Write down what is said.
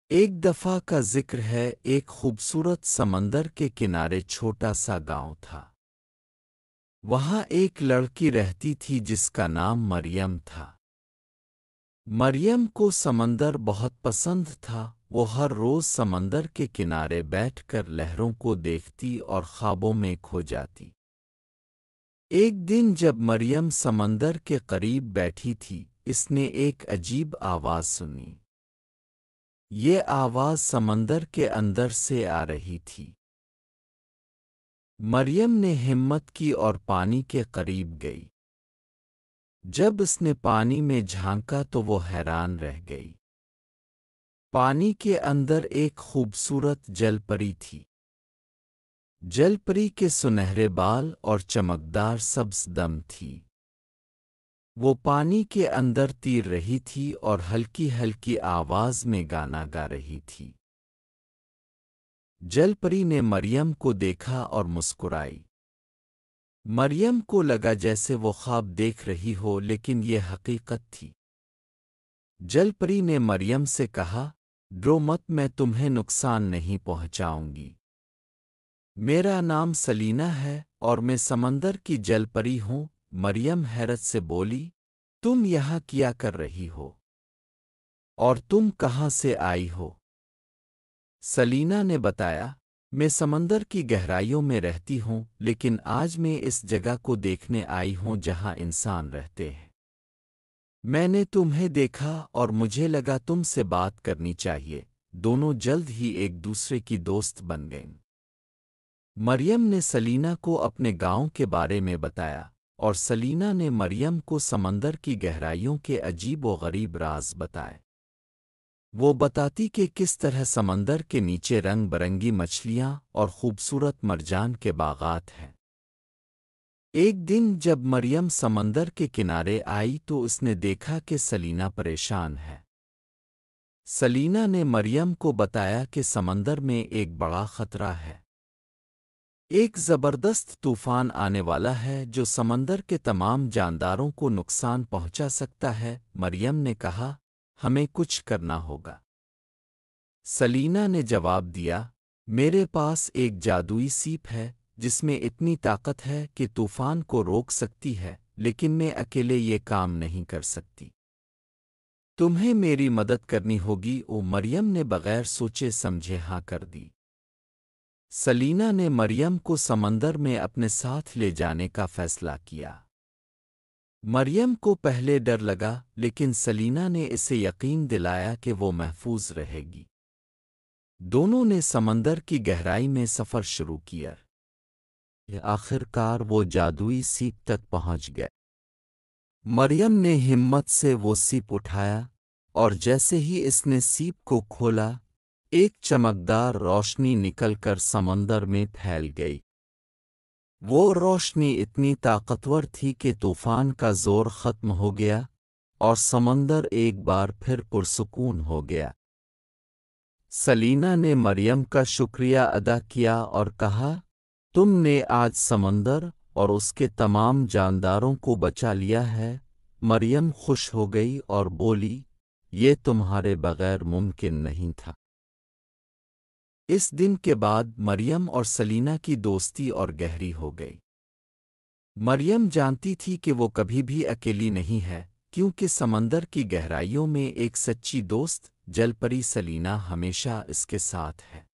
ایک دفعہ کا ذکر ہے، ایک خوبصورت سمندر کے کنارے چھوٹا سا گاؤں تھا۔ وہاں ایک لڑکی رہتی تھی جس کا نام مریم تھا۔ مریم کو سمندر بہت پسند تھا۔ وہ ہر روز سمندر کے کنارے بیٹھ کر لہروں کو دیکھتی اور خوابوں میں کھو جاتی۔ ایک دن جب مریم سمندر کے قریب بیٹھی تھی، اس نے ایک عجیب آواز سنی۔ یہ آواز سمندر کے اندر سے آ رہی تھی۔ مریم نے ہمت کی اور پانی کے قریب گئی۔ جب اس نے پانی میں جھانکا تو وہ حیران رہ گئی۔ پانی کے اندر ایک خوبصورت جل پری تھی۔ جل پری کے سنہرے بال اور چمکدار سبز دم تھی۔ وہ پانی کے اندر تیر رہی تھی اور ہلکی ہلکی آواز میں گانا گا رہی تھی۔ جل پری نے مریم کو دیکھا اور مسکرائی۔ مریم کو لگا جیسے وہ خواب دیکھ رہی ہو، لیکن یہ حقیقت تھی۔ جل پری نے مریم سے کہا، ڈرو مت، میں تمہیں نقصان نہیں پہنچاؤں گی۔ میرا نام سلینا ہے اور میں سمندر کی جل پری ہوں۔ مریم حیرت سے بولی، تم یہاں کیا کر رہی ہو؟ اور تم کہاں سے آئی ہو؟ سلینا نے بتایا، میں سمندر کی گہرائیوں میں رہتی ہوں، لیکن آج میں اس جگہ کو دیکھنے آئی ہوں جہاں انسان رہتے ہیں۔ میں نے تمہیں دیکھا اور مجھے لگا تم سے بات کرنی چاہیے۔ دونوں جلد ہی ایک دوسرے کی دوست بن گئیں۔ مریم نے سلینا کو اپنے گاؤں کے بارے میں بتایا، اور سلینا نے مریم کو سمندر کی گہرائیوں کے عجیب و غریب راز بتائے۔ وہ بتاتی کہ کس طرح سمندر کے نیچے رنگ برنگی مچھلیاں اور خوبصورت مرجان کے باغات ہیں۔ ایک دن جب مریم سمندر کے کنارے آئی تو اس نے دیکھا کہ سلینا پریشان ہے۔ سلینا نے مریم کو بتایا کہ سمندر میں ایک بڑا خطرہ ہے۔ ایک زبردست طوفان آنے والا ہے جو سمندر کے تمام جانداروں کو نقصان پہنچا سکتا ہے۔ مریم نے کہا، ہمیں کچھ کرنا ہوگا۔ سلینا نے جواب دیا، میرے پاس ایک جادوئی سیپ ہے جس میں اتنی طاقت ہے کہ طوفان کو روک سکتی ہے، لیکن میں اکیلے یہ کام نہیں کر سکتی۔ تمہیں میری مدد کرنی ہوگی۔ مریم نے بغیر سوچے سمجھے ہاں کر دی۔ سلینا نے مریم کو سمندر میں اپنے ساتھ لے جانے کا فیصلہ کیا۔ مریم کو پہلے ڈر لگا، لیکن سلینا نے اسے یقین دلایا کہ وہ محفوظ رہے گی۔ دونوں نے سمندر کی گہرائی میں سفر شروع کیا۔ آخر کار وہ جادوئی سیپ تک پہنچ گئے۔ مریم نے ہمت سے وہ سیپ اٹھایا، اور جیسے ہی اس نے سیپ کو کھولا، ایک چمکدار روشنی نکل کر سمندر میں پھیل گئی۔ وہ روشنی اتنی طاقتور تھی کہ طوفان کا زور ختم ہو گیا اور سمندر ایک بار پھر پرسکون ہو گیا۔ سلینا نے مریم کا شکریہ ادا کیا اور کہا، تم نے آج سمندر اور اس کے تمام جانداروں کو بچا لیا ہے۔ مریم خوش ہو گئی اور بولی، یہ تمہارے بغیر ممکن نہیں تھا۔ اس دن کے بعد مریم اور سلینا کی دوستی اور گہری ہو گئی۔ مریم جانتی تھی کہ وہ کبھی بھی اکیلی نہیں ہے، کیونکہ سمندر کی گہرائیوں میں ایک سچی دوست، جل پری سلینا، ہمیشہ اس کے ساتھ ہے۔